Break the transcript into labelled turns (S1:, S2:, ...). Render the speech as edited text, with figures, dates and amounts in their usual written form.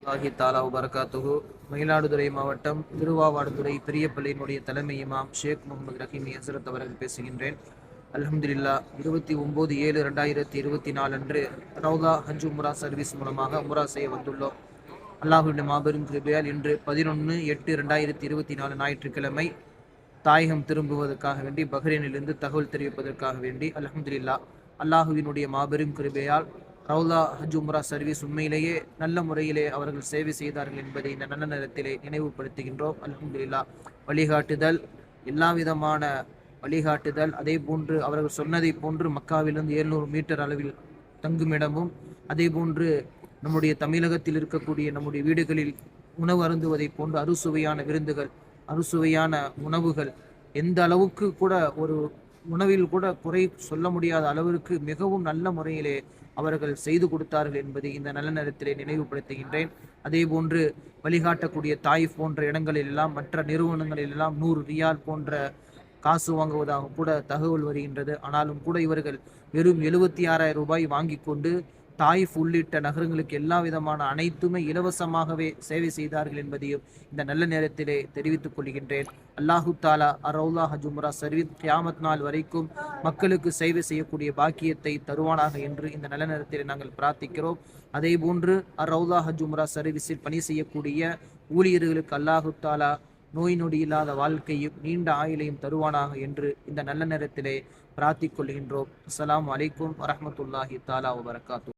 S1: அல்லாஹி தாலா வபரகாத்துஹு. மயிலாடுதுறை மாவட்டம் திருவாவாடுதுறை பெரியப்பள்ளியினுடைய தலைமை இமாம் ஷேக் முகமது ரஹீமி ஹசரத் அவர்கள் பேசுகின்றேன். அல்ஹம்துலில்லாஹ் 29/7/2024 அன்று ரவுதா ஹஜ் உம்ரா சர்வீஸ் மூலமாக உம்ரா செய்ய வந்துள்ளோம். அல்லாஹுடைய மாபெரும் கிருபையால் இன்று 11/8/2024 ஞாயிற்றுக்கிழமை தாயகம் திரும்புவதற்காக வேண்டி பஹ்ரைனிலிருந்து தகவல் தெரிவிப்பதற்காக வேண்டி அல்ஹம்துலில்லாஹ் அல்லாஹுவினுடைய மாபெரும் கிருபையால் ரவுலா ஹஜ் உம்ரா சர்வீஸ் உண்மையிலேயே நல்ல முறையிலே அவர்கள் சேவை செய்தார்கள் என்பதை இந்த நல்ல நேரத்திலே நினைவுபடுத்துகின்றோம். அல்ஹம்துலில்லாஹ் வழிகாட்டுதல், எல்லா விதமான வழிகாட்டுதல், அதே போன்று அவர்கள் சொன்னதை போன்று மக்காவிலிருந்து 700 மீட்டர் அளவில் தங்குமிடமும், அதே போன்று நம்முடைய தமிழகத்தில் இருக்கக்கூடிய நம்முடைய வீடுகளில் உணவு அருந்துவதை போன்று அறுசுவையான விருந்துகள், அறுசுவையான உணவுகள், எந்த அளவுக்கு கூட ஒரு உணவில் கூட குறை சொல்ல முடியாத அளவிற்கு மிகவும் நல்ல முறையிலே அவர்கள் செய்து கொடுத்தார்கள் என்பதை இந்த நல்ல நேரத்திலே நினைவுபடுத்துகின்றேன். அதே போன்று வழிகாட்டக்கூடிய தாயிஃப் போன்ற இடங்களில் எல்லாம், மற்ற நிறுவனங்களில் எல்லாம் 100 ரியால் போன்ற காசு வாங்குவதாக கூட தகவல் வருகின்றது. ஆனாலும் கூட இவர்கள் வெறும் 76,000 ரூபாய் வாங்கி கொண்டு தாயிஃப் உள்ளிட்ட நகரங்களுக்கு எல்லா விதமான அனைத்துமே இலவசமாகவே சேவை செய்தார்கள் என்பதையும் இந்த நல்ல நேரத்திலே தெரிவித்துக் கொள்கின்றேன். அல்லாஹு தாலா ரவுலா ஹஜ் உம்ரா சர்வீஸ் கியாமத் நாள் வரைக்கும் மக்களுக்கு சேவை செய்யக்கூடிய பாக்கியத்தை தருவானாக என்று இந்த நல்ல நேரத்தில் நாங்கள் பிரார்த்திக்கிறோம். அதே போன்று ரவுலா ஹஜ் உம்ரா சர்வீஸில் பணி செய்யக்கூடிய ஊழியர்களுக்கு அல்லாஹு தாலா நோய் நொடி இல்லாத வாழ்க்கையும் நீண்ட ஆயுளையும் தருவானாக என்று இந்த நல்ல நேரத்திலே பிரார்த்திக் கொள்கின்றோம். அஸ்ஸலாமு அலைக்கும் வரஹ்மத்துல்லாஹி தஆலா வபரகாத்துஹு.